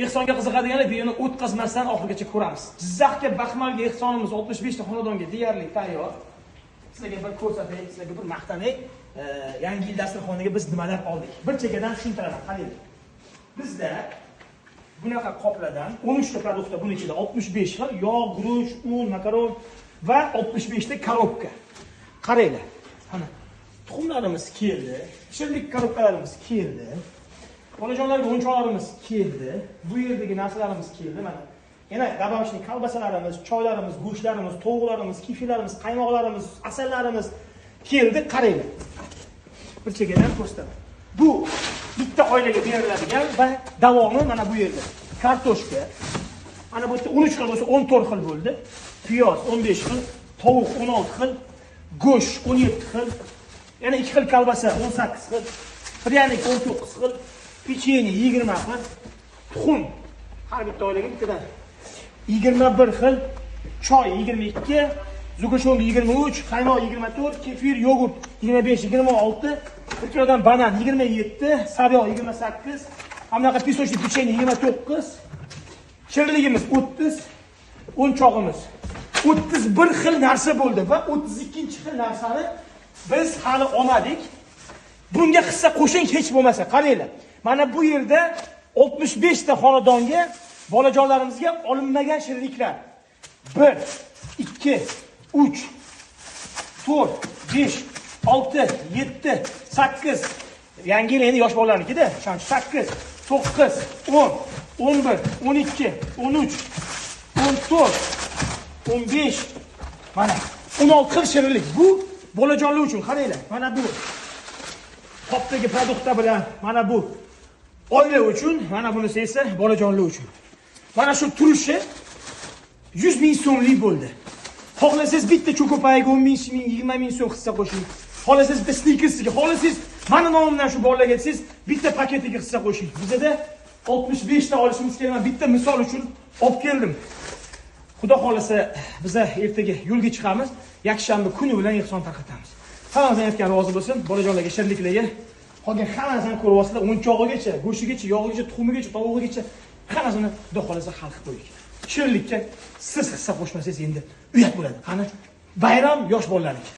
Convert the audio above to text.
Ehsonga qiziqadiganlar videoni o'tkazmasdan oxirigacha ko'ramiz. Jizzaxga Baxmalga ehsonimiz 65 ta xonadonga deyarli tayyor. Sizlarga bir ko'rsatay, sizlarga bir maqtanay. Yangi yil dasturxoniga biz nimalar oldik? Bir chekkadan tushuntiraman, qarang. Bizda bunaqa qoplardan 13 ta produktda buning ichida 65 xil yog', guruch, un, makaron va 65 ta korobka. Qaranglar. Mana tuxumlarimiz keldi, shirinlik korobkalarimiz keldi. Bolajonlarga o'yinchoqlarimiz keldi. Bu yerdagi narsalarimiz keldi. Mana yana dabavishning kolbasalarimiz, choylarimiz, go'shtlarimiz, tovuqlarimiz, kefirlarimiz, qaymoqlarimiz, asallarimiz keldi. Qaranglar. Bir chekkadan ko'rsataman. Bu bitta oilaga beriladigan va davomi mana bu yerda. Kartoshka. Mana bu yerda 13 xil bo'lsa 14 xil bo'ldi. Piyoz 15 xil, tovuq 16 xil, go'sht 17 xil, yana 2 xil kolbasa 18 xil, pryanik 19 xil, pechenye 20 xil, tuxum har bitta oilaga bittadan 21 xil, choy 22, zugashong 23, qaymoq 24, kefir, yogurt 25, 26, 1 kilodan banan 27, sariyog' 28, hamnaqa pisochli pechenye 29, shirinligimiz 30, o'yinchog'imiz 31 xil narsa bo'ldi va 32-xil narsani biz hali olmadik. Bunga hissa qo'shing hech bo'lmasa. Qaranglar. Mana bu yerda 65 ta xonadonga bolajonlarimizga olinmagan shirinliklar. 1, 2, 3, 4, 5, 6, 7, 8. Yangi yil endi yosh bolalarnikida. 8, 9, 10, 11, 12, 13, 14, 15. Mana 16 xil shirinlik. Bu bolajonlar uchun qaranglar. Mana bu qopdagi produktlar bilan mana bu oila uchun, mana bunisi esa bolajonlar uchun. Mana shu turishi 100 ming so'mlik bo'ldi. Xohlasangiz bitta cho'kopayiga 10 ming, 20 ming so'm hissa qo'shing. Xohlasangiz bitta snikersiga, xohlasangiz mana nomimdan shu bolalarga siz bitta paketiga hissa qo'shing. Bizda 65 ta olishimiz kerak. Men bitta misol uchun olib keldim. Xudo xolasa biz ertaga yo'lga chiqamiz. Yakshanba kuni bilan ehson tarqatamiz. Hammangizdan aytgan rozi bo'lsin. Bolajonlarga shirinliklarga qolgan hammasini ko'rib olsanglar, o'yinchog'igacha, go'shtigacha, yog'igacha, tuxumigacha, tovuqigacha hammasini xudo xolasa hal qilib qo'ydik. Shirinlikka siz hissa qo'shmasangiz endi uyat bo'ladi. Qani bayram yosh bolalarniki.